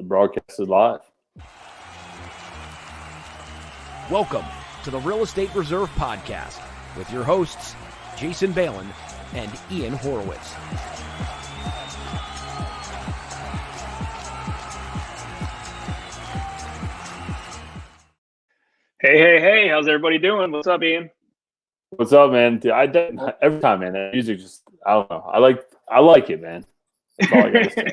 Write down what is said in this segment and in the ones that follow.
broadcast is live. Welcome to the Real Estate Reserve Podcast with your hosts, Jason Balin and Ian Horowitz. Hey, how's everybody doing? What's up, Ian? What's up, man? Dude, every time, man, that music just, I don't know. I like it, man. That's all I gotta say.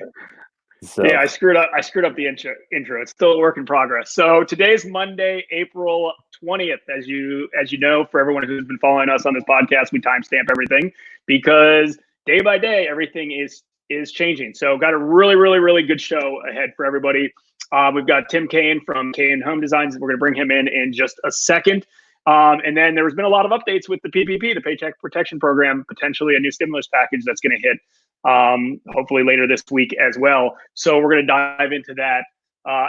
So. Yeah, I screwed up the intro. It's still a work in progress. So today's Monday, April 20th. As you know, for everyone who's been following us on this podcast, we timestamp everything because day by day everything is changing. So got a really good show ahead for everybody. We've got Tim Kane from Kane Home Designs. We're going to bring him in just a second. And then there's been a lot of updates with the PPP, the Paycheck Protection Program, potentially a new stimulus package that's going to hit hopefully later this week as well. So we're going to dive into that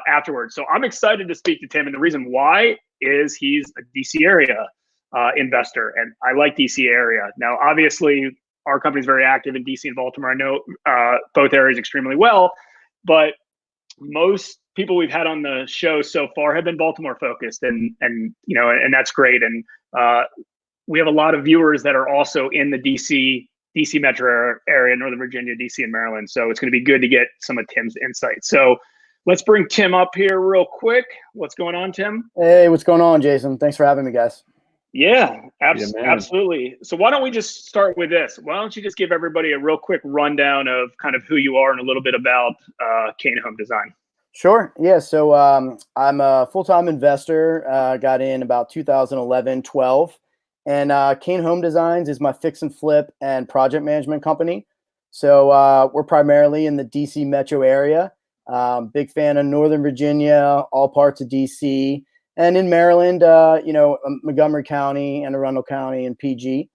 afterwards. So I'm excited to speak to Tim. And the reason why is he's a DC area investor. And I like DC area. Now, obviously, our company is very active in DC and Baltimore. I know both areas extremely well, but most people we've had on the show so far have been Baltimore focused, and that's great. And we have a lot of viewers that are also in the DC metro area, Northern Virginia, DC, and Maryland. So it's going to be good to get some of Tim's insights. So let's bring Tim up here real quick. What's going on, Tim? Hey, what's going on, Jason? Thanks for having me, guys. Yeah, absolutely. So why don't we just start with this? Why don't you just give everybody a real quick rundown of kind of who you are and a little bit about Kane Home Design? Sure. Yeah. So I'm a full-time investor. Got in about 2011, 12. And Kane Home Designs is my fix and flip and project management company. So we're primarily in the DC metro area. Big fan of Northern Virginia, all parts of DC. And in Maryland, Montgomery County, Anne Arundel County, and PG.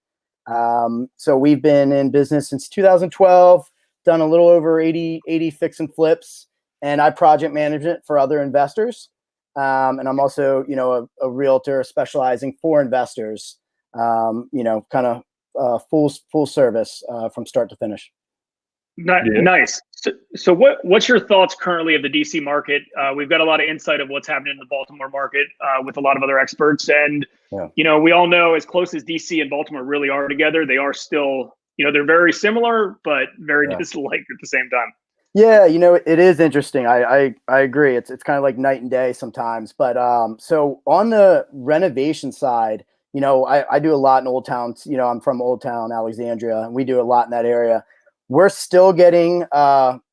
So we've been in business since 2012, done a little over 80 fix and flips, and I project management for other investors. And I'm also, a realtor specializing for investors, kind of full service from start to finish. Nice. So what's your thoughts currently of the DC market? We've got a lot of insight of what's happening in the Baltimore market with a lot of other experts. And, we all know as close as DC and Baltimore really are together, they are still, they're very similar, but very dislike at the same time. Yeah, it is interesting. I agree. It's kind of like night and day sometimes. But so on the renovation side, I do a lot in Old Town. I'm from Old Town, Alexandria, and we do a lot in that area. We're still getting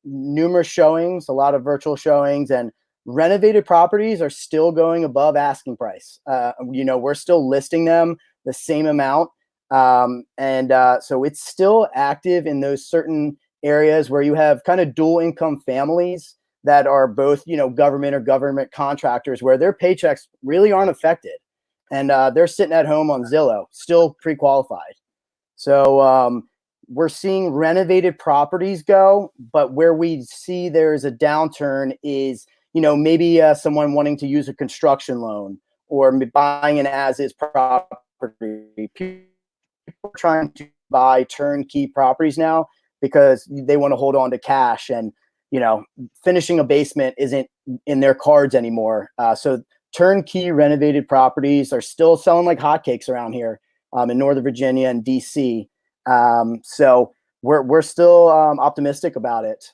numerous showings, a lot of virtual showings, and renovated properties are still going above asking price. We're still listing them the same amount. So it's still active in those certain areas where you have kind of dual income families that are both, government or government contractors where their paychecks really aren't affected. And they're sitting at home on Zillow, still pre-qualified. So we're seeing renovated properties go, but where we see there's a downturn is, maybe someone wanting to use a construction loan or buying an as-is property. People are trying to buy turnkey properties now because they want to hold on to cash, and, finishing a basement isn't in their cards anymore. So turnkey renovated properties are still selling like hotcakes around here in Northern Virginia and DC. So we're still optimistic about it.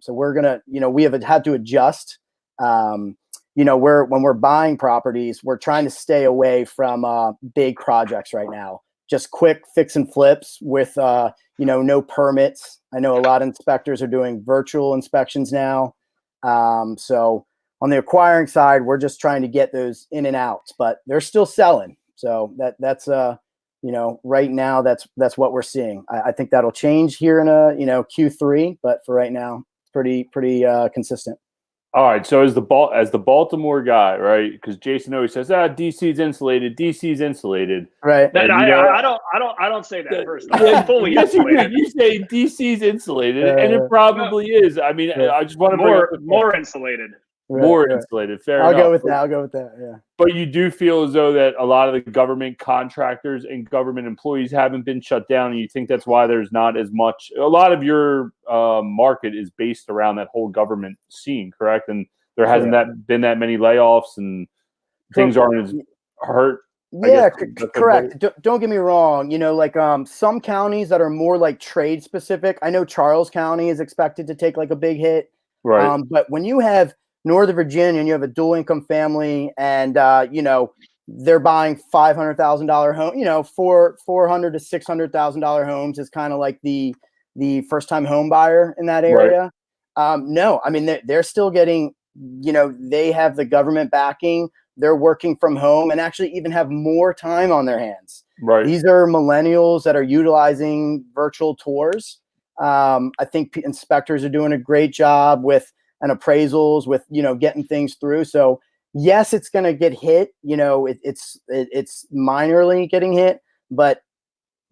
So we're gonna, we have had to adjust. When we're buying properties, we're trying to stay away from big projects right now. Just quick fix and flips with no permits. I know a lot of inspectors are doing virtual inspections now. So on the acquiring side, we're just trying to get those in and out, but they're still selling. So that's right now, that's what we're seeing. I think that'll change here in Q3, but for right now, pretty consistent. All right. So as the Baltimore guy, right? Because Jason always says, DC's insulated. DC's insulated. Right. I don't say that first. I'm fully insulated. You say DC's insulated, and it probably is. I mean, I just want to more insulated. More insulated. Fair I'll enough. go with that. I'll go with that. Yeah. But you do feel as though that a lot of the government contractors and government employees haven't been shut down, and you think that's why there's not as much. A lot of your market is based around that whole government scene, correct? And there hasn't been that many layoffs, and things aren't as hurt. Yeah, correct. Don't get me wrong. Like some counties that are more like trade specific. I know Charles County is expected to take like a big hit. Right. But when you have Northern Virginia and you have a dual income family and, they're buying $500,000 home, $400,000 to $600,000 homes is kind of like the first time home buyer in that area. Right. No, I mean, they're still getting, they have the government backing. They're working from home and actually even have more time on their hands. Right. These are millennials that are utilizing virtual tours. I think inspectors are doing a great job with and appraisals with, getting things through. So yes, it's going to get hit, it's minorly getting hit, but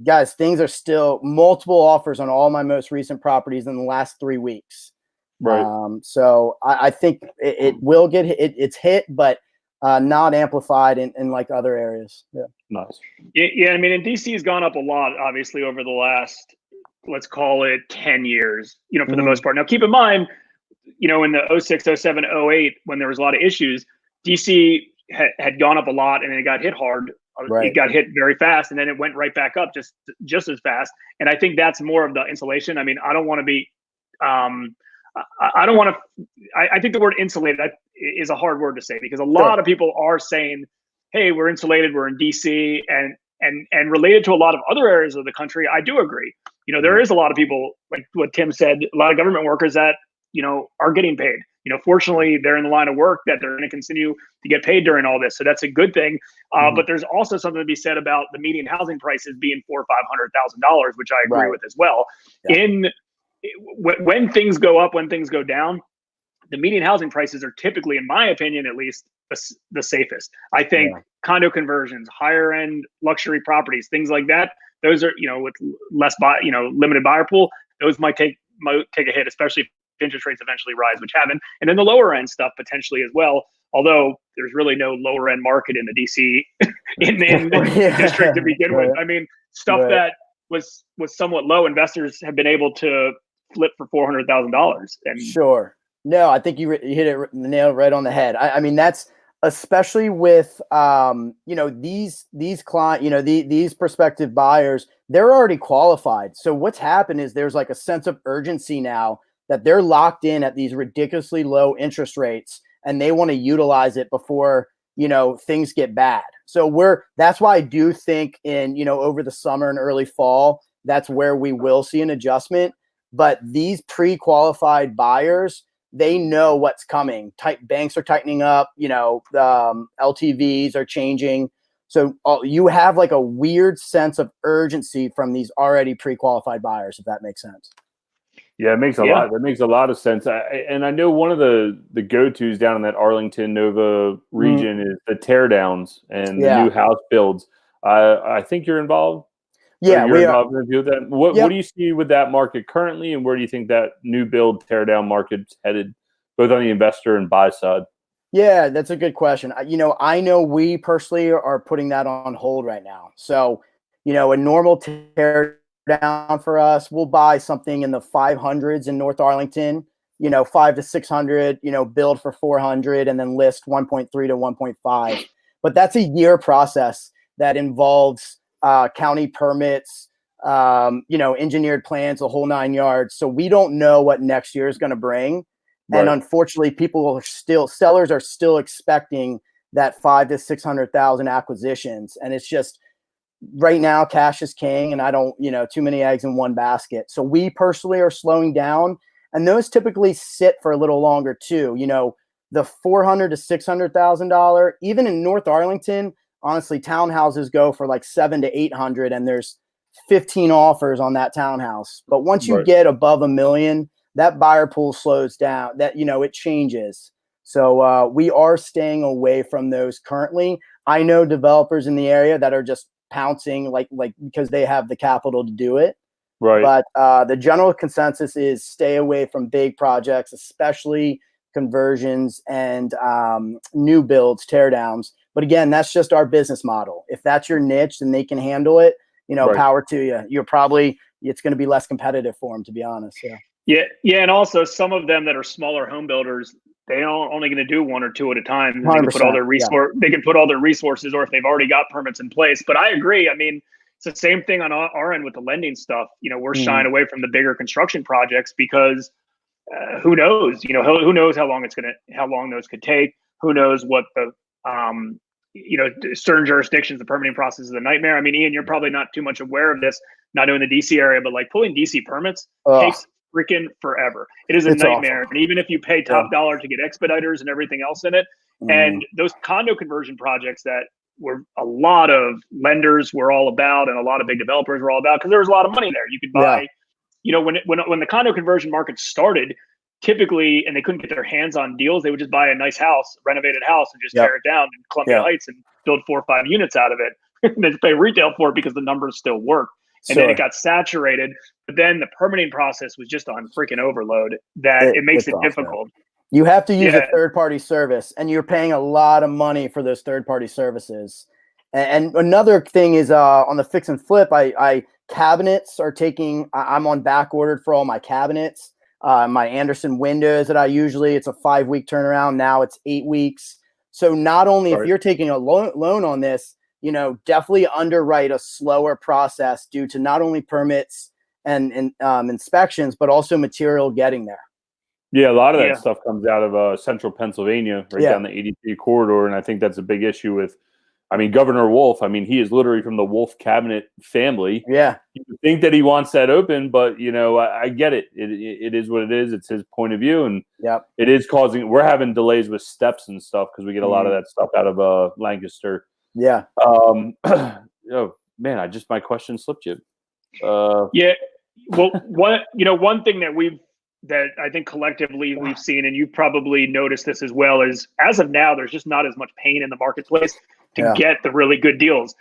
guys, things are still multiple offers on all my most recent properties in the last 3 weeks. Right. So I think it will get hit. It's hit, but not amplified in like other areas. Yeah. Nice. Yeah. I mean, and DC has gone up a lot, obviously, over the last, let's call it 10 years, for the most part. Now, keep in mind, in the 06, 07, 08, when there was a lot of issues, DC had gone up a lot and then it got hit hard. Right. It got hit very fast and then it went right back up just as fast. And I think that's more of the insulation. I mean, I don't want to be, I don't want to, I think the word insulated is a hard word to say because a lot of people are saying, hey, we're insulated, we're in DC, and related to a lot of other areas of the country, I do agree. There is a lot of people, like what Tim said, a lot of government workers that, are getting paid. Fortunately, they're in the line of work that they're going to continue to get paid during all this. So that's a good thing. But there's also something to be said about the median housing prices being $400,000 or $500,000, which I agree with as well. Yeah. When things go up, when things go down, the median housing prices are typically, in my opinion, at least the safest. I think condo conversions, higher end luxury properties, things like that, those are, with less limited buyer pool, those might take a hit, especially if interest rates eventually rise, which haven't. And then the lower end stuff potentially as well. Although there's really no lower end market in the DC in the district to begin with. I mean, stuff that was somewhat low, investors have been able to flip for $400,000. And sure. No, I think you hit it nailed right on the head. I mean, that's especially with these client, these prospective buyers, they're already qualified. So what's happened is there's like a sense of urgency now that they're locked in at these ridiculously low interest rates and they want to utilize it before, things get bad. So that's why I do think in, over the summer and early fall, that's where we will see an adjustment. But these pre-qualified buyers, they know what's coming. Banks are tightening up, LTVs are changing. So you have like a weird sense of urgency from these already pre-qualified buyers, if that makes sense. Yeah, it makes a lot. That makes a lot of sense. And I know one of the go-tos down in that Arlington, Nova region is the teardowns and the new house builds. I think you're involved. Yeah, you're involved in that. What do you see with that market currently, and where do you think that new build teardown market's headed, both on the investor and buy side? Yeah, that's a good question. I know we personally are putting that on hold right now. So, a normal teardown for us, we'll buy something in the 500s in North Arlington, 5 to 600, build for 400 and then list 1.3 to 1.5. But that's a year process that involves county permits, engineered plans, the whole 9 yards. So we don't know what next year is going to bring. Right. And unfortunately, sellers are still expecting that 500 to 600,000 acquisitions. And it's just right now, cash is king, and I don't, too many eggs in one basket. So we personally are slowing down, and those typically sit for a little longer too. The $400,000 to $600,000, even in North Arlington, honestly, townhouses go for like $700,000 to $800,000, and there's 15 offers on that townhouse. But once you get above $1 million, that buyer pool slows down. That it changes. So we are staying away from those currently. I know developers in the area that are just pouncing like because they have the capital to do it. Right. But the general consensus is stay away from big projects, especially conversions and new builds, teardowns. But again, that's just our business model. If that's your niche and they can handle it, Right. power to you. It's going to be less competitive for them, to be honest. Yeah. And also some of them that are smaller home builders, they are only going to do one or two at a time. They can put all their They can put all their resources, or if they've already got permits in place. But I agree. I mean, it's the same thing on our end with the lending stuff. We're shying away from the bigger construction projects because who knows? Who knows how long those could take? Who knows what the certain jurisdictions, the permitting process is a nightmare. I mean, Ian, you're probably not too much aware of this, not in the DC area, but like pulling DC permits takes freaking forever. It is a nightmare. Awful. And even if you pay top dollar to get expediters and everything else in it, and those condo conversion projects that were a lot of lenders were all about, and a lot of big developers were all about, because there was a lot of money there. You could buy, when the condo conversion market started, typically, and they couldn't get their hands on deals, they would just buy a nice house, renovated house, and just tear it down in Columbia Heights and build 4 or 5 units out of it. And then pay retail for it because the numbers still work. And then it got saturated. But then the permitting process was just on freaking overload that it makes it difficult. You have to use a third-party service, and you're paying a lot of money for those third-party services. And another thing is on the fix and flip, cabinets are taking. I'm on back ordered for all my cabinets. My Anderson windows that it's a 5-week turnaround. Now it's 8 weeks. So not only if you're taking a loan on this, definitely underwrite a slower process due to not only permits and inspections, but also material getting there. Yeah, a lot of that stuff comes out of central Pennsylvania, down the 83 corridor. And I think that's a big issue with, Governor Wolf. He is literally from the Wolf cabinet family. Yeah. You would think that he wants that open, but, I get it. It is what it is. It's his point of view. And it is we're having delays with steps and stuff because we get a lot of that stuff out of Lancaster. Yeah. Oh, man, my question slipped you. Yeah. Well, one thing that I think collectively we've seen, and you've probably noticed this as well, is as of now, there's just not as much pain in the marketplace to get the really good deals.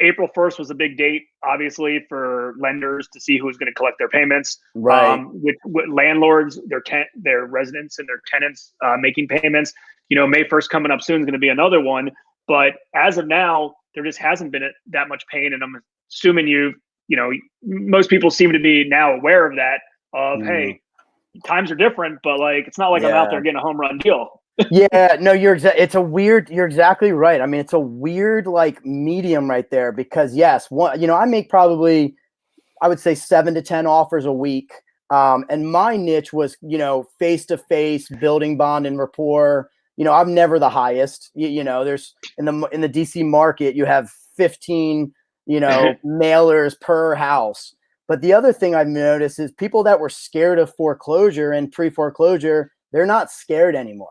April 1st was a big date, obviously, for lenders to see who's going to collect their payments. Right. With landlords, their residents and their tenants making payments. May 1st coming up soon is going to be another one. But as of now, there just hasn't been that much pain. And I'm assuming most people seem to be now aware of that, hey, times are different, but it's not like I'm out there getting a home run deal. Yeah, no, you're exactly right. It's a weird medium right there because I make probably, I would say 7 to 10 offers a week. And my niche was, face-to-face building bond and rapport. I'm never the highest, there's in the DC market, you have 15, mailers per house. But the other thing I've noticed is people that were scared of foreclosure and pre-foreclosure, they're not scared anymore,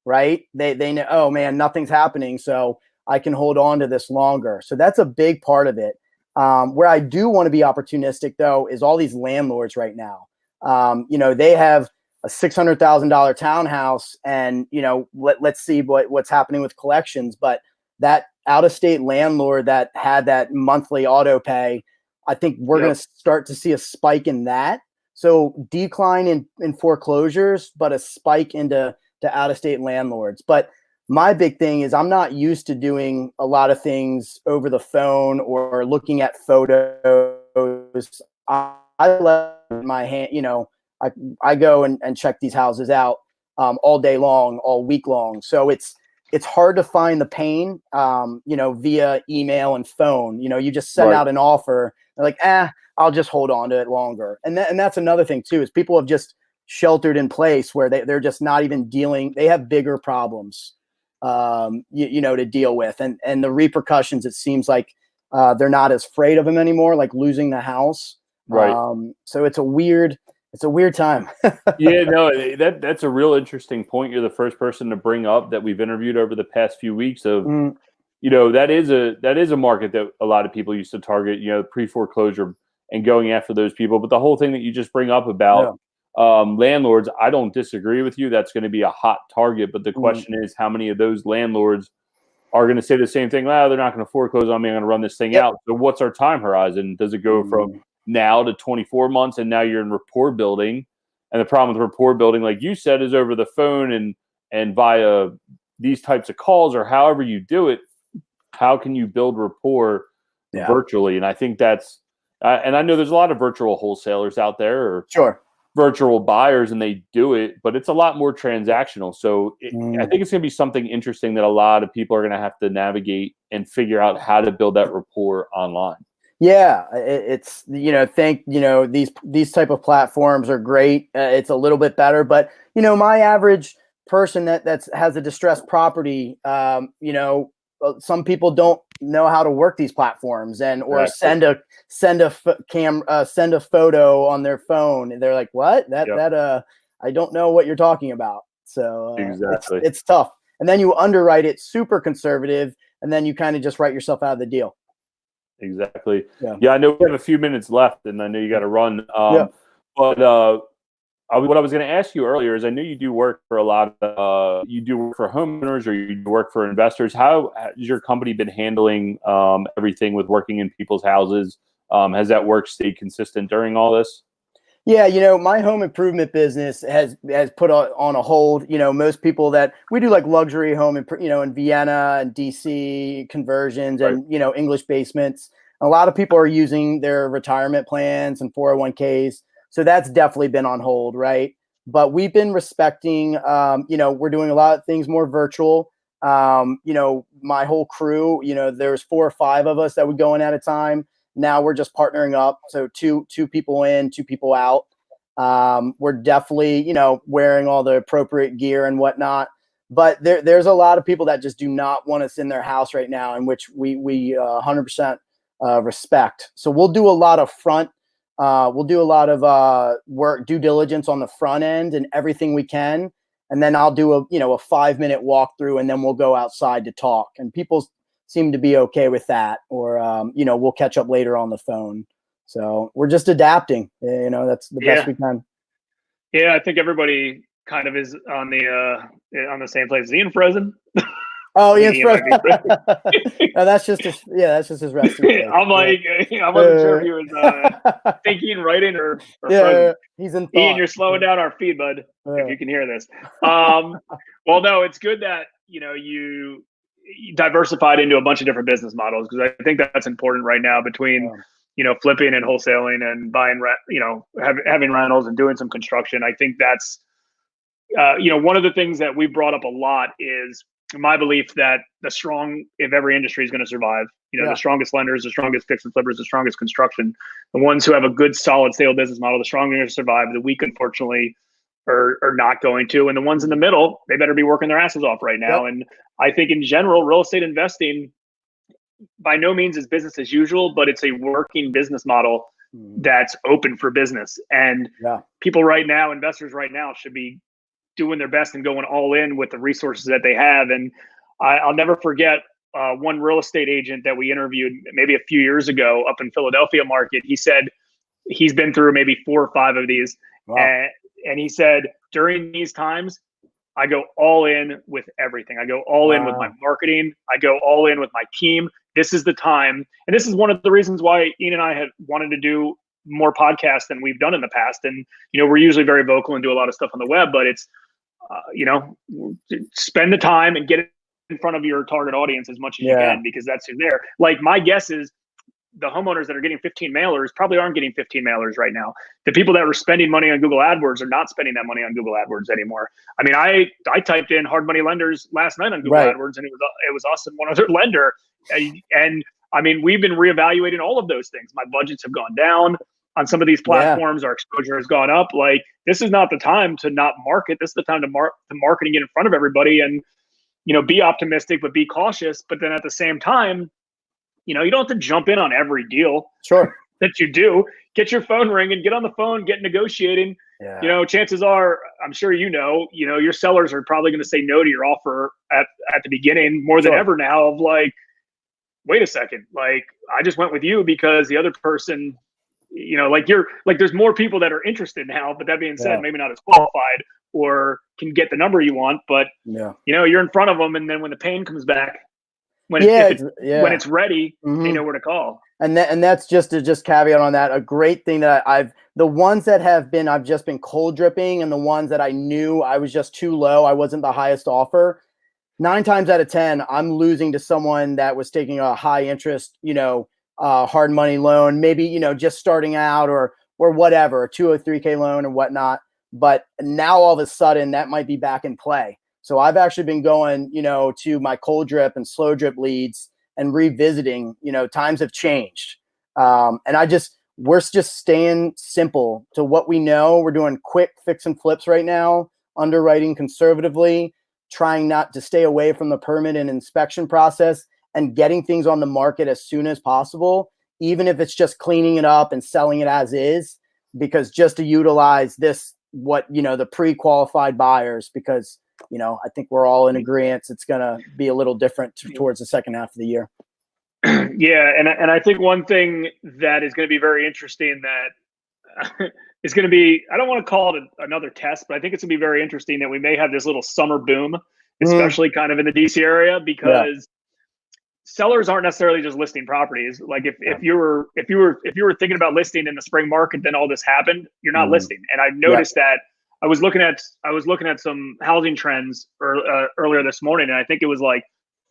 right? They know, oh man, nothing's happening, so I can hold on to this longer. So that's a big part of it. Where I do want to be opportunistic though is all these landlords right now. They have a $600,000 townhouse, and let's see what's happening with collections. But that out-of-state landlord that had that monthly auto pay, I think we're going to start to see a spike in that. So decline in foreclosures, but a spike into out-of-state landlords. But my big thing is I'm not used to doing a lot of things over the phone or looking at photos. I let my hand, I go and check these houses out all day long, all week long. So it's hard to find the pain, via email and phone. You just send out an offer. They're like, I'll just hold on to it longer. And that's another thing too, is people have just sheltered in place where they're just not even dealing. They have bigger problems, to deal with. And the repercussions, it seems like they're not as afraid of them anymore, like losing the house. Right. So it's a weird time. Yeah, no, that's a real interesting point. You're the first person to bring up that we've interviewed over the past few weeks of, that is a market that a lot of people used to target, pre-foreclosure and going after those people. But the whole thing that you just bring up about landlords, I don't disagree with you. That's going to be a hot target. But the question is, how many of those landlords are going to say the same thing? Well, they're not going to foreclose on me. I'm going to run this thing out. So what's our time horizon? Does it go from now to 24 months, and now you're in rapport building, And the problem with rapport building, like you said, is over the phone and via these types of calls or however you do it. How can you build rapport virtually? And I think that's, and I know there's a lot of virtual wholesalers out there or virtual buyers, and they do it, but it's a lot more transactional. So I think it's going to be something interesting that a lot of people are going to have to navigate and figure out how to build that rapport online. Yeah, it's, these type of platforms are great. It's a little bit better, but my average person that has a distressed property, some people don't know how to work these platforms or send a photo on their phone. And they're like, what? I don't know what you're talking about. So it's tough. And then you underwrite it super conservative, and then you kind of just write yourself out of the deal. Exactly. Yeah, I know we have a few minutes left, and I know you got to run. But what I was going to ask you earlier is, I know you do work for you do work for homeowners, or you do work for investors. How has your company been handling everything with working in people's houses? Has that work stayed consistent during all this? Yeah, my home improvement business has put on a hold. Most people that we do like luxury home, in Vienna and DC conversions and, English basements. A lot of people are using their retirement plans and 401ks. So that's definitely been on hold, right? But we've been respecting, we're doing a lot of things more virtual. My whole crew, there's 4 or 5 of us that would go in at a time. Now we're just partnering up. So two people in, 2 people out. We're definitely, wearing all the appropriate gear and whatnot. But there's a lot of people that just do not want us in their house right now, in which we 100% respect. So we'll do a lot of work, due diligence on the front end and everything we can. And then I'll do a 5-minute walkthrough, and then we'll go outside to talk. And people seem to be okay with that, or we'll catch up later on the phone. So we're just adapting. That's the best we can. Yeah, I think everybody kind of is on the same place. Is Ian frozen? Oh, Ian's frozen. No, that's just his resting place. I'm like, I wasn't sure if he was thinking, writing, or frozen. He's in thought. Ian, you're slowing down our feed, bud. If you can hear this. Well, no, it's good that you diversified into a bunch of different business models, because I think that's important right now between flipping and wholesaling and buying having rentals and doing some construction. I think that's one of the things that we brought up a lot is my belief that if every industry is going to survive, the strongest lenders, the strongest fix and flippers, the strongest construction, the ones who have a good solid stable business model, the stronger are going to survive. The weak, unfortunately, are not going to, and the ones in the middle, they better be working their asses off right now. And I think in general, real estate investing by no means is business as usual, but it's a working business model that's open for business. And people right now, investors right now, should be doing their best and going all in with the resources that they have. And I'll never forget one real estate agent that we interviewed maybe a few years ago up in Philadelphia market. He said he's been through maybe 4 or 5 of these. And he said, during these times, I go all in with everything. I go all in with my marketing. I go all in with my team. This is the time. And this is one of the reasons why Ian and I have wanted to do more podcasts than we've done in the past. And, we're usually very vocal and do a lot of stuff on the web, but it's, spend the time and get it in front of your target audience as much as you can, because that's who's there. Like, my guess is the homeowners that are getting 15 mailers probably aren't getting 15 mailers right now. The people that were spending money on Google AdWords are not spending that money on Google AdWords anymore. I mean, I typed in hard money lenders last night on Google AdWords, and it was us and one other lender. And I mean, we've been reevaluating all of those things. My budgets have gone down on some of these platforms. Our exposure has gone up. Like, this is not the time to not market. This is the time to market and get in front of everybody, and be optimistic, but be cautious. But then at the same time, you don't have to jump in on every deal that you do. Get your phone ringing, get on the phone, get negotiating. Chances are, I'm sure your sellers are probably going to say no to your offer at the beginning more than ever now, of like, wait a second, like, I just went with you because the other person, there's more people that are interested now. But that being said, maybe not as qualified or can get the number you want, but you're in front of them. And then when the pain comes back, when it's ready, they know where to call. And that's just to caveat on that. A great thing that the ones that I've just been cold dripping, and the ones that I knew I was just too low, I wasn't the highest offer. 9 times out of 10, I'm losing to someone that was taking a high interest, hard money loan, maybe, just starting out or whatever, a 203K loan and whatnot. But now all of a sudden that might be back in play. So I've actually been going, to my cold drip and slow drip leads and revisiting, times have changed. And we're just staying simple to what we know. We're doing quick fix and flips right now, underwriting conservatively, trying not to stay away from the permit and inspection process, and getting things on the market as soon as possible, even if it's just cleaning it up and selling it as is, because just to utilize the pre-qualified buyers, because, I think we're all in agreement it's going to be a little different towards the second half of the year. Yeah. And I think one thing that is going to be very interesting that is going to be, I don't want to call it another test, but I think it's going to be very interesting that we may have this little summer boom, especially kind of in the DC area, because sellers aren't necessarily just listing properties. Like if you were thinking about listing in the spring market, then all this happened, you're not listing. And I noticed that I was looking at some housing trends earlier this morning, and I think it was like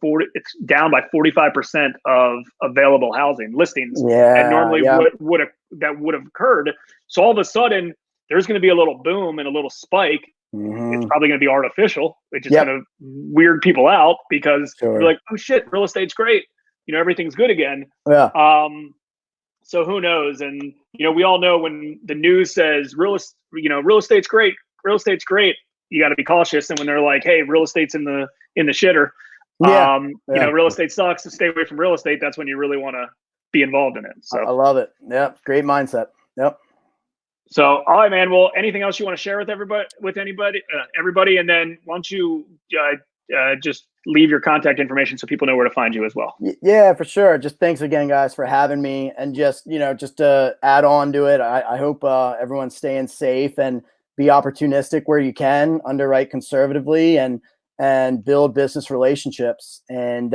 it's down by 45% of available housing listings. And normally would have occurred. So all of a sudden there's going to be a little boom and a little spike. It's probably going to be artificial, which is going to weird people out, because you're like, oh shit, real estate's great. Everything's good again. Yeah. So who knows? And, we all know when the news says real estate's great, you got to be cautious. And when they're like, hey, real estate's in the shitter, real estate sucks, to stay away from real estate, that's when you really want to be involved in it. So I love it. Yep. Great mindset. Yep. So, all right, man. Well, anything else you want to share with everybody? And then why don't you just leave your contact information so people know where to find you as well? Yeah, for sure. Just thanks again, guys, for having me. And just to add on to it, I hope everyone's staying safe and be opportunistic where you can, underwrite conservatively, and build business relationships. And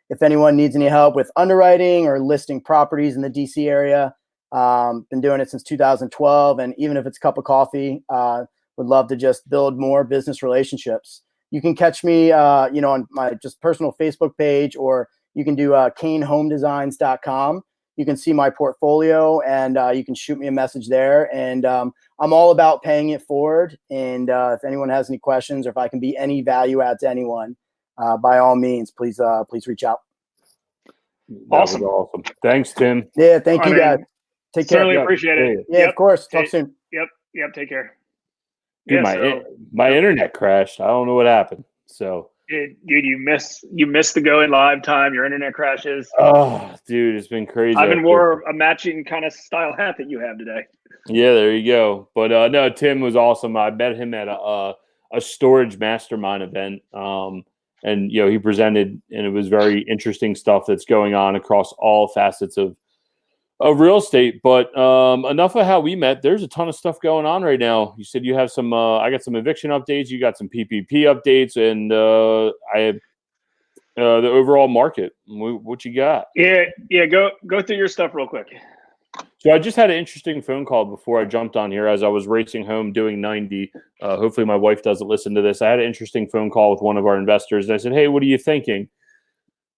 if anyone needs any help with underwriting or listing properties in the DC area, been doing it since 2012. And even if it's a cup of coffee, would love to just build more business relationships. You can catch me, on my just personal Facebook page, or you can do kanehomedesigns.com. You can see my portfolio, and you can shoot me a message there. And I'm all about paying it forward. And if anyone has any questions, or if I can be any value add to anyone, by all means, please reach out. Awesome. Awesome. Thanks, Tim. Yeah. Thank you, guys. Take care. Certainly appreciate it. Yeah, of course. Talk soon. Yep. Take care. Dude, my internet crashed. I don't know what happened. So, dude, you missed the going live time. Your internet crashes. Oh, dude, it's been crazy. I even wore a matching kind of style hat that you have today. Yeah, there you go. But no, Tim was awesome. I met him at a storage mastermind event. And he presented, and it was very interesting stuff that's going on across all facets of real estate. But enough of how we met. There's a ton of stuff going on right now. You said you have some. I got some eviction updates. You got some PPP updates, and I have the overall market. What you got? Yeah. Go through your stuff real quick. So I just had an interesting phone call before I jumped on here as I was racing home doing 90. Hopefully my wife doesn't listen to this. I had an interesting phone call with one of our investors. And I said, hey, what are you thinking?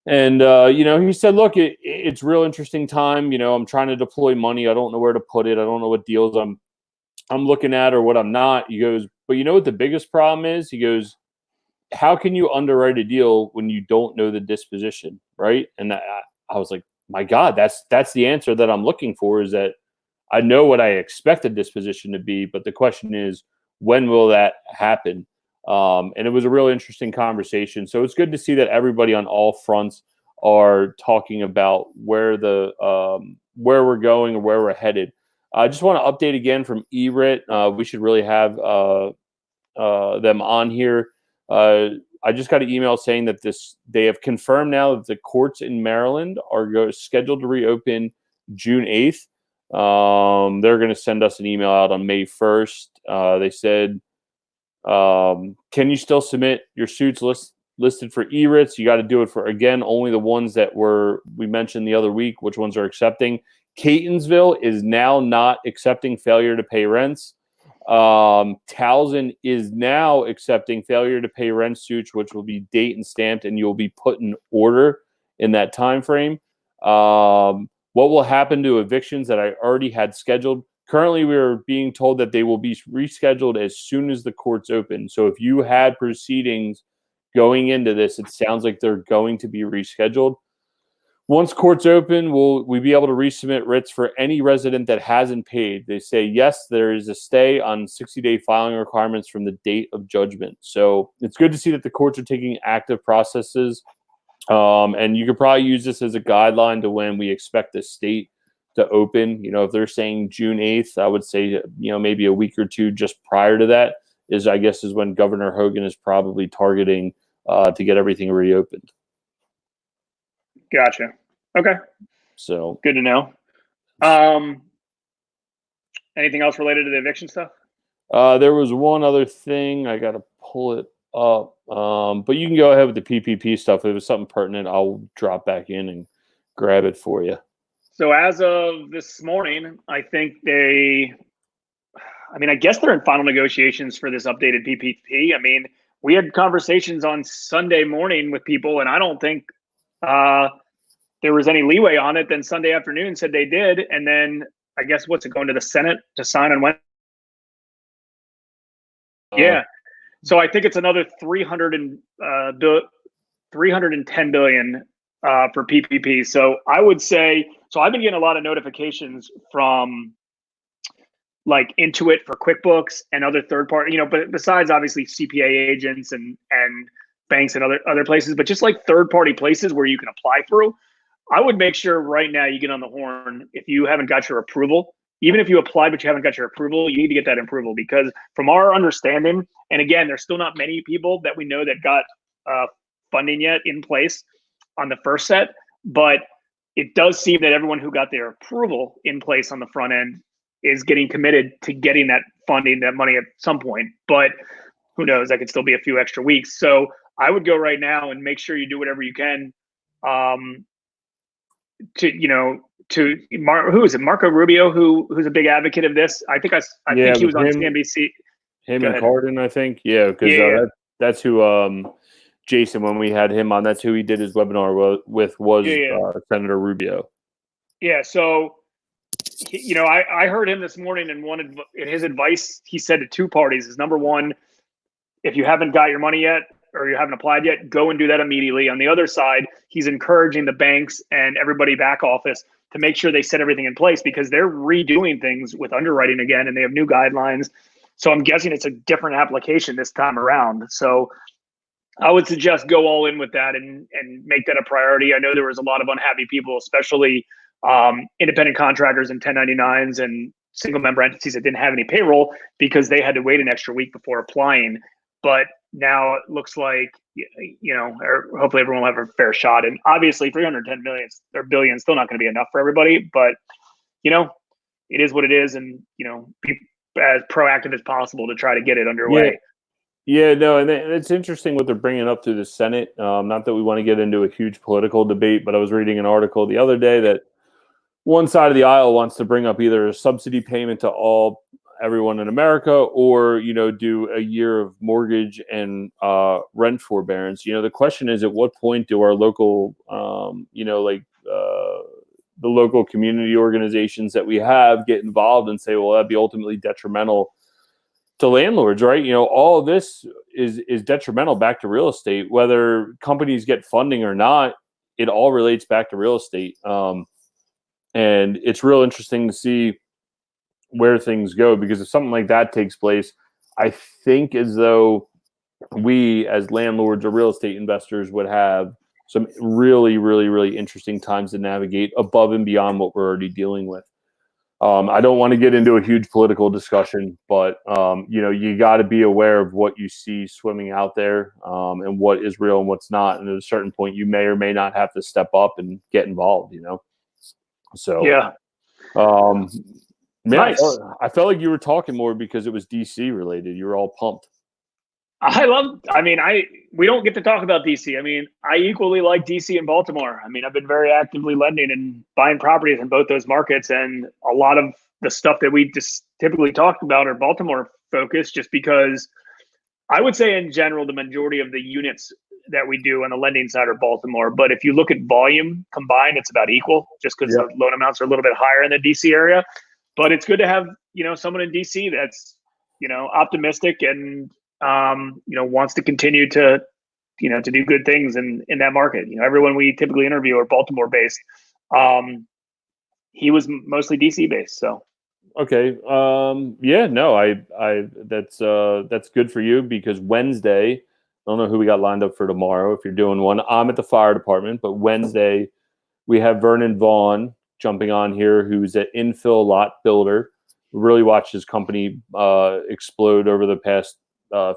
And, he said, look, it's real interesting time. I'm trying to deploy money. I don't know where to put it. I don't know what deals I'm looking at or what I'm not. He goes, but you know what the biggest problem is? He goes, how can you underwrite a deal when you don't know the disposition, right? And I was like, my God, that's the answer that I'm looking for, is that I know what I expect the disposition to be, but the question is, when will that happen? And it was a really interesting conversation. So it's good to see that everybody on all fronts are talking about where we're going or where we're headed. I just want to update again from ERIT. We should really have them on here. I just got an email saying that they have confirmed now that the courts in Maryland are scheduled to reopen June 8th. They're going to send us an email out on May 1st. They said, can you still submit your suits listed for E-Writs. You got to do it for, again, only the ones that we mentioned the other week, which ones are accepting. Catonsville is now not accepting failure to pay rents. Towson is now accepting failure to pay rent suits, which will be date and stamped, and you'll be put in order in that time frame. What will happen to evictions that I already had scheduled? Currently, we are being told that they will be rescheduled as soon as the courts open. So if you had proceedings going into this, it sounds like they're going to be rescheduled. Once courts open, will we be able to resubmit writs for any resident that hasn't paid? They say, yes, there is a stay on 60-day filing requirements from the date of judgment. So it's good to see that the courts are taking active processes. And you could probably use this as a guideline to when we expect the state to open. You know, if they're saying June 8th, I would say, maybe a week or two just prior to that is when Governor Hogan is probably targeting to get everything reopened. Gotcha. Okay. So good to know. Anything else related to the eviction stuff? There was one other thing. I got to pull it up. But you can go ahead with the PPP stuff. If it was something pertinent, I'll drop back in and grab it for you. So as of this morning, I think I guess they're in final negotiations for this updated PPP. I mean, we had conversations on Sunday morning with people, and I don't think there was any leeway on it. Then Sunday afternoon said they did. And then I guess what's it going to the Senate to sign on Wednesday? Yeah. So I think it's another 310 billion for PPP. So I would say, I've been getting a lot of notifications from like Intuit for QuickBooks and other third party, but besides obviously CPA agents and banks and other places, but just like third party places where you can apply through. I would make sure right now you get on the horn if you haven't got your approval. Even if you applied but you haven't got your approval, you need to get that approval, because from our understanding, and again, there's still not many people that we know that got funding yet in place on the first set, but it does seem that everyone who got their approval in place on the front end is getting committed to getting that funding, that money at some point. But who knows? That could still be a few extra weeks. So I would go right now and make sure you do whatever you can who is it? Marco Rubio, who's a big advocate of this. I think he was on CNBC. Him and Cardin, I think. Yeah, because that's who Jason, when we had him on, that's who he did his webinar with Senator Rubio. Yeah, so I heard him this morning, and in his advice, he said to two parties is, number one, if you haven't got your money yet or you haven't applied yet, go and do that immediately. On the other side, he's encouraging the banks and everybody back office to make sure they set everything in place, because they're redoing things with underwriting again, and they have new guidelines. So I'm guessing it's a different application this time around. So I would suggest go all in with that and make that a priority. I know there was a lot of unhappy people, especially independent contractors and 1099s and single member entities that didn't have any payroll, because they had to wait an extra week before applying. But now it looks like, or hopefully everyone will have a fair shot. And obviously 310 million or billion still not going to be enough for everybody, but it is what it is. And, be as proactive as possible to try to get it underway. Yeah, no, and it's interesting what they're bringing up through the Senate. Not that we want to get into a huge political debate, but I was reading an article the other day that one side of the aisle wants to bring up either a subsidy payment to everyone in America, or do a year of mortgage and rent forbearance. The question is, at what point do our local the local community organizations that we have get involved and say, well, that'd be ultimately detrimental to landlords, right? All of this is detrimental back to real estate, whether companies get funding or not. It all relates back to real estate. And it's real interesting to see where things go, because if something like that takes place, I think as though we as landlords or real estate investors would have some really, really, really interesting times to navigate above and beyond what we're already dealing with. I don't want to get into a huge political discussion, but you got to be aware of what you see swimming out there, and what is real and what's not. And at a certain point, you may or may not have to step up and get involved. So yeah. Man, nice. I felt like you were talking more because it was DC related. You were all pumped. We don't get to talk about DC. I mean, I equally like DC and Baltimore. I mean, I've been very actively lending and buying properties in both those markets. And a lot of the stuff that we just typically talked about are Baltimore focused, just because I would say in general, the majority of the units that we do on the lending side are Baltimore. But if you look at volume combined, it's about equal, just because the loan amounts are a little bit higher in the DC area. But it's good to have, someone in DC that's, optimistic and, wants to continue to, to do good things in that market. Everyone we typically interview are Baltimore based. He was mostly DC based. So. Okay. That's good for you, because Wednesday, I don't know who we got lined up for tomorrow. If you're doing one, I'm at the fire department, but Wednesday we have Vernon Vaughn jumping on here, who's an infill lot builder. We really watched his company explode over the past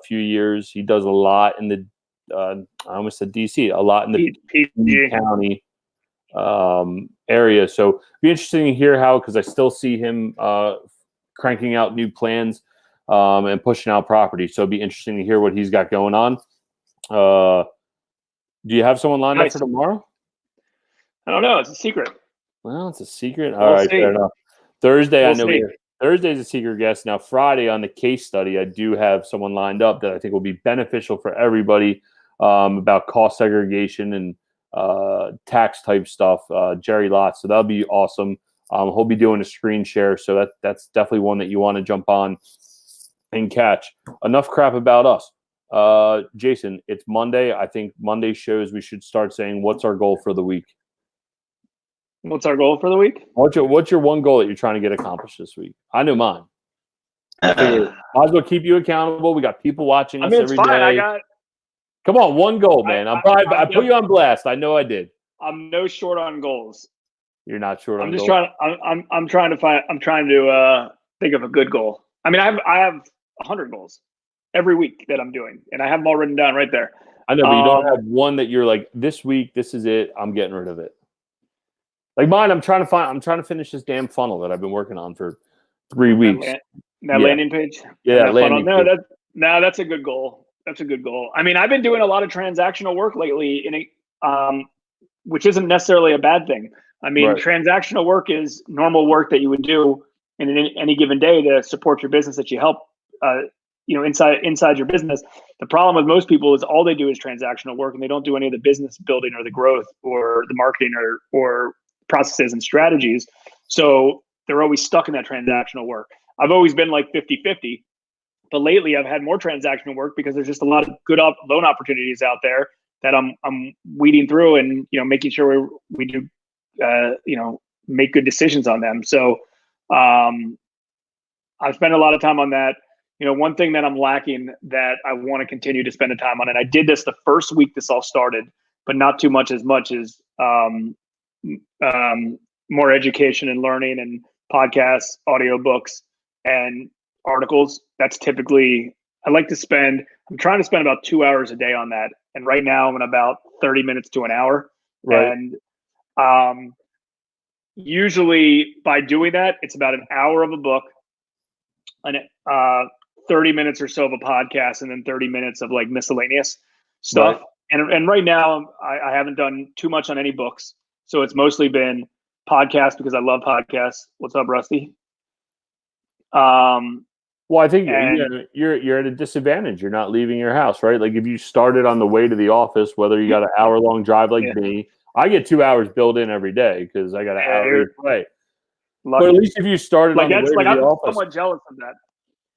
few years. He does a lot in the, I almost said DC, a lot in the PG County area. So it'd be interesting to hear how, because I still see him cranking out new plans and pushing out property. So it'd be interesting to hear what he's got going on. Do you have someone lined up for tomorrow? I don't know. It's a secret. Well, it's a secret. All right, fair enough. Thursday, I know Thursday's a secret guest. Now, Friday on the case study, I do have someone lined up that I think will be beneficial for everybody about cost segregation and tax type stuff. Jerry Lott. So that'll be awesome. He'll be doing a screen share. So that's definitely one that you want to jump on and catch. Enough crap about us. Jason, it's Monday. I think Monday shows we should start saying, what's our goal for the week? What's our goal for the week? What's your one goal that you're trying to get accomplished this week? I know mine. I figured might as well keep you accountable. We got people watching us every day. Come on, one goal, man. I put you on blast. I know I did. I'm no short on goals. You're not short on goals? I'm trying to think of a good goal. I mean, I have 100 goals every week that I'm doing, and I have them all written down right there. I know, but you don't have one that you're like, this week, this is it. I'm getting rid of it. Like mine, I'm trying to finish this damn funnel that I've been working on for 3 weeks. That landing page? Yeah, landing page. That's a good goal. That's a good goal. I mean, I've been doing a lot of transactional work lately, which isn't necessarily a bad thing. I mean, transactional work is normal work that you would do in any given day to support your business that you help, inside your business. The problem with most people is all they do is transactional work, and they don't do any of the business building or the growth or the marketing or processes and strategies. So they're always stuck in that transactional work. I've always been like 50-50, but lately I've had more transactional work because there's just a lot of good loan opportunities out there that I'm weeding through and, making sure we do, make good decisions on them. So I've spent a lot of time on that. One thing that I'm lacking that I want to continue to spend the time on, and I did this the first week this all started, but not too much as more education and learning and podcasts, audiobooks, and articles. That's typically, I'm trying to spend about 2 hours a day on that. And right now I'm in about 30 minutes to an hour. Right. And usually by doing that, it's about an hour of a book, and 30 minutes or so of a podcast, and then 30 minutes of like miscellaneous stuff. Right. And right now I haven't done too much on any books. So it's mostly been podcasts because I love podcasts. What's up, Rusty? Well, I think you're at a disadvantage. You're not leaving your house, right? Like if you started on the way to the office, whether you got an hour-long drive like me, I get 2 hours built in every day because I got an hour each way. But at least if you started on the way to the office, I'm somewhat jealous of that.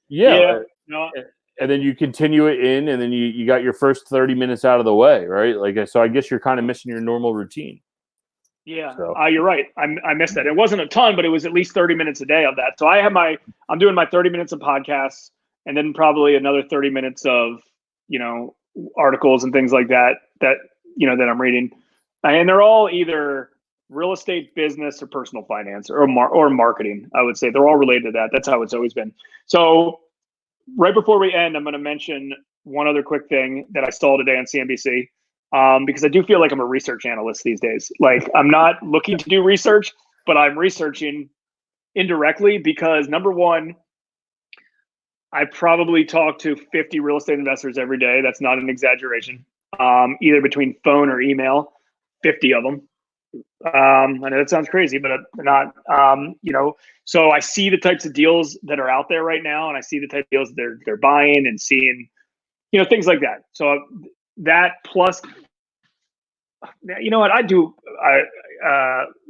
Yeah. And then you continue it in, and then you got your first 30 minutes out of the way, right? Like, so I guess you're kind of missing your normal routine. Yeah, so. You're right. I missed that. It wasn't a ton, but it was at least 30 minutes a day of that. So I'm doing my 30 minutes of podcasts, and then probably another 30 minutes of, articles and things like that that I'm reading. And they're all either real estate, business, or personal finance or marketing. I would say they're all related to that. That's how it's always been. So right before we end, I'm going to mention one other quick thing that I saw today on CNBC. Because I do feel like I'm a research analyst these days. Like I'm not looking to do research, but I'm researching indirectly because number one, I probably talk to 50 real estate investors every day. That's not an exaggeration. Either between phone or email, 50 of them. I know that sounds crazy, but not, so I see the types of deals that are out there right now, and I see the type of deals they're buying and seeing, things like that. So that plus, you know what, I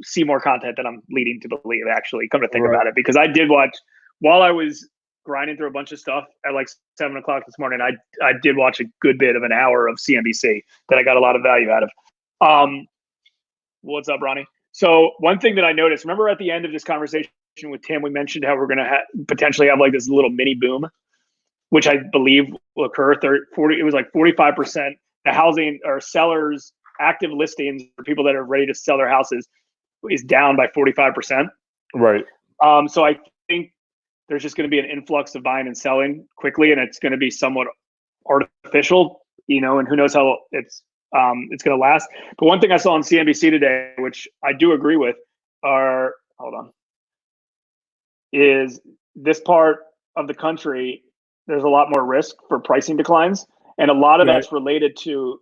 see more content than I'm leading to believe, actually, come to think about it, because I did watch, while I was grinding through a bunch of stuff at like 7 o'clock this morning, I did watch a good bit of an hour of CNBC that I got a lot of value out of. What's up, Ronnie? So one thing that I noticed, remember at the end of this conversation with Tim, we mentioned how we're going to potentially have like this little mini boom, which I believe will occur. It was like 45%. The housing or sellers' active listings for people that are ready to sell their houses is down by 45%. Right. So I think there's just going to be an influx of buying and selling quickly, and it's going to be somewhat artificial, and who knows how it's going to last. But one thing I saw on CNBC today, which I do agree with, is this part of the country, there's a lot more risk for pricing declines, and a lot of that's related to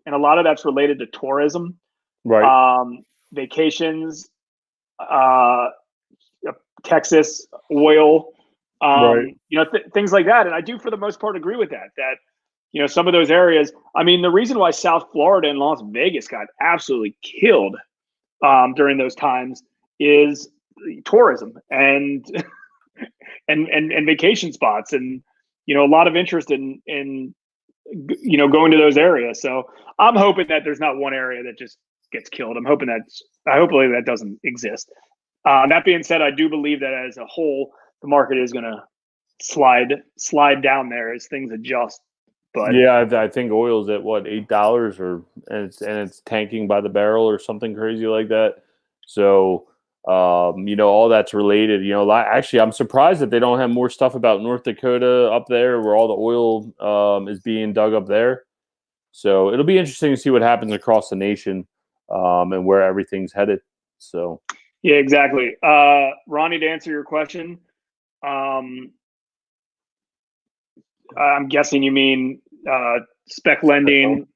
tourism, right? Vacations, Texas, oil, right. Things like that. And I do, for the most part, agree with that. Some of those areas. I mean, the reason why South Florida and Las Vegas got absolutely killed during those times is tourism and vacation spots, and a lot of interest in going to those areas. So I'm hoping that there's not one area that just gets killed. Hopefully that doesn't exist. That being said, I do believe that as a whole, the market is going to slide down there as things adjust. But yeah, I think oil's at what, $8, and it's tanking by the barrel or something crazy like that. So all that's related. Actually, I'm surprised that they don't have more stuff about North Dakota up there, where all the oil is being dug up there. So it'll be interesting to see what happens across the nation and where everything's headed. So yeah, exactly. Ronnie, to answer your question, I'm guessing you mean spec lending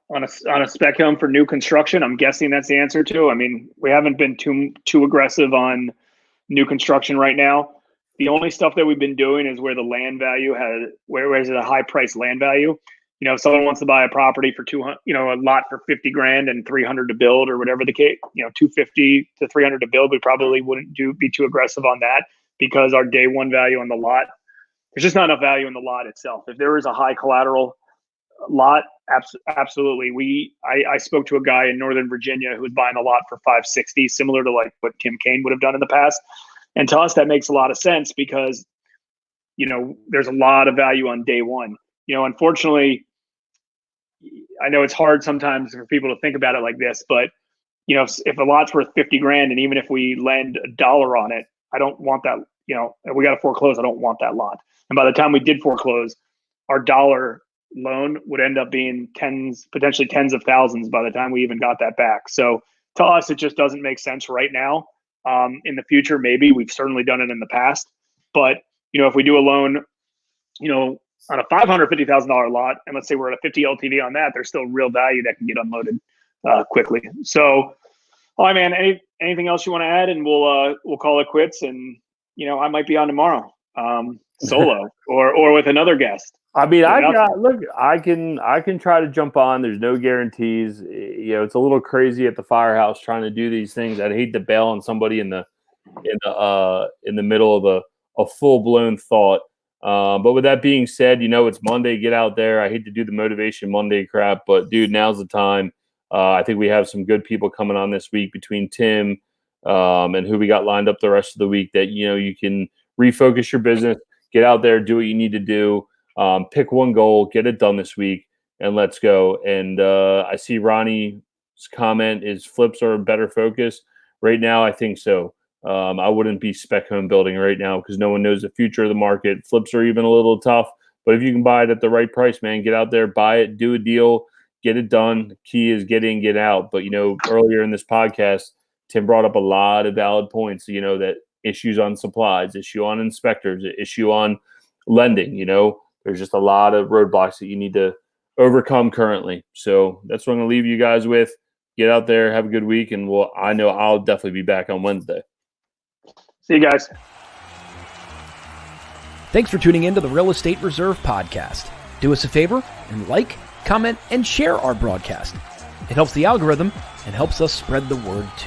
on a spec home for new construction. I'm guessing that's the answer to. I mean, we haven't been too aggressive on new construction right now. The only stuff that we've been doing is where the land value where is it a high price land value. If someone wants to buy a property for $200, a lot for $50,000 and $300 to build, or whatever the case, $250 to $300 to build, we probably wouldn't be too aggressive on that, because our day one value on the lot, there's just not enough value in the lot itself. If there is a high collateral lot, absolutely. I spoke to a guy in Northern Virginia who was buying a lot for $560, similar to like what Tim Kane would have done in the past. And to us, that makes a lot of sense, because there's a lot of value on day one. Unfortunately, I know it's hard sometimes for people to think about it like this, but if a lot's worth $50,000, and even if we lend $1 on it, I don't want that. If we got to foreclose, I don't want that lot. And by the time we did foreclose, our dollar loan would end up being potentially tens of thousands by the time we even got that back. So to us, it just doesn't make sense right now. In the future, maybe. We've certainly done it in the past, but if we do a loan, on a $550,000 lot, and let's say we're at a 50 LTV on that, there's still real value that can get unloaded quickly. So, all right, man. Anything else you want to add, and we'll call it quits. And I might be on tomorrow, solo or with another guest. I mean, I can try to jump on. There's no guarantees. It's a little crazy at the firehouse trying to do these things. I'd hate to bail on somebody in the middle of a full blown thought. But with that being said, it's Monday. Get out there. I hate to do the Motivation Monday crap, but dude, now's the time. I think we have some good people coming on this week between Tim and who we got lined up the rest of the week, that you can refocus your business, get out there, do what you need to do, pick one goal, get it done this week, and let's go. And I see Ronnie's comment is flips are a better focus right now. I think so. I wouldn't be spec home building right now, because no one knows the future of the market. Flips are even a little tough, but if you can buy it at the right price, man, get out there, buy it, do a deal, get it done. The key is get in, get out. But, earlier in this podcast, Tim brought up a lot of valid points, that issues on supplies, issue on inspectors, issue on lending. There's just a lot of roadblocks that you need to overcome currently. So that's what I'm going to leave you guys with. Get out there, have a good week, and I know I'll definitely be back on Wednesday. See you guys. Thanks for tuning in to the Real Estate Reserve podcast. Do us a favor and like, comment, and share our broadcast. It helps the algorithm and helps us spread the word too.